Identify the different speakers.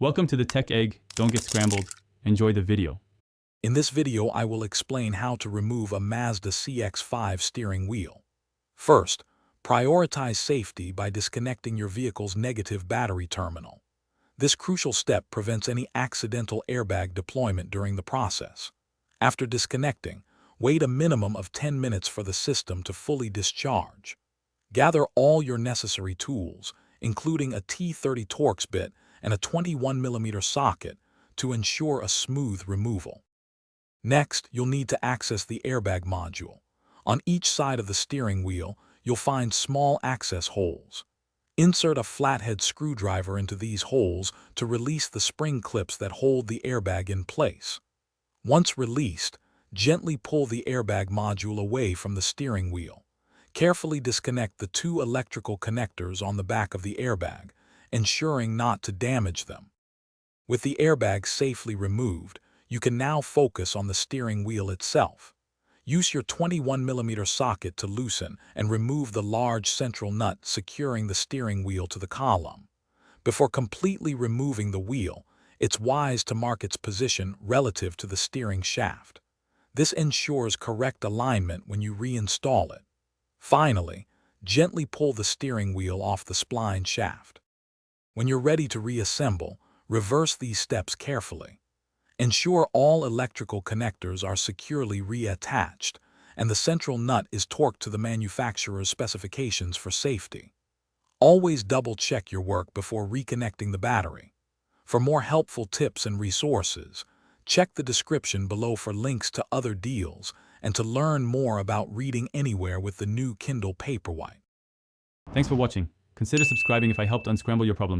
Speaker 1: Welcome to the Tech Egg. Don't get scrambled. Enjoy the video.
Speaker 2: In this video, I will explain how to remove a Mazda CX-5 steering wheel. First, prioritize safety by disconnecting your vehicle's negative battery terminal. This crucial step prevents any accidental airbag deployment during the process. After disconnecting, wait a minimum of 10 minutes for the system to fully discharge. Gather all your necessary tools, including a T30 Torx bit and a 21mm socket, to ensure a smooth removal. Next, you'll need to access the airbag module. On each side of the steering wheel, you'll find small access holes. Insert a flathead screwdriver into these holes to release the spring clips that hold the airbag in place. Once released, gently pull the airbag module away from the steering wheel. Carefully disconnect the two electrical connectors on the back of the airbag, ensuring not to damage them. With the airbag safely removed, you can now focus on the steering wheel itself. Use your 21mm socket to loosen and remove the large central nut securing the steering wheel to the column. Before completely removing the wheel, it's wise to mark its position relative to the steering shaft. This ensures correct alignment when you reinstall it. Finally, gently pull the steering wheel off the spline shaft. When you're ready to reassemble, reverse these steps carefully. Ensure all electrical connectors are securely reattached, and the central nut is torqued to the manufacturer's specifications for safety. Always double-check your work before reconnecting the battery. For more helpful tips and resources, check the description below for links to other deals and to learn more about reading anywhere with the new Kindle Paperwhite.
Speaker 1: Thanks for watching. Consider subscribing if I helped unscramble your problems.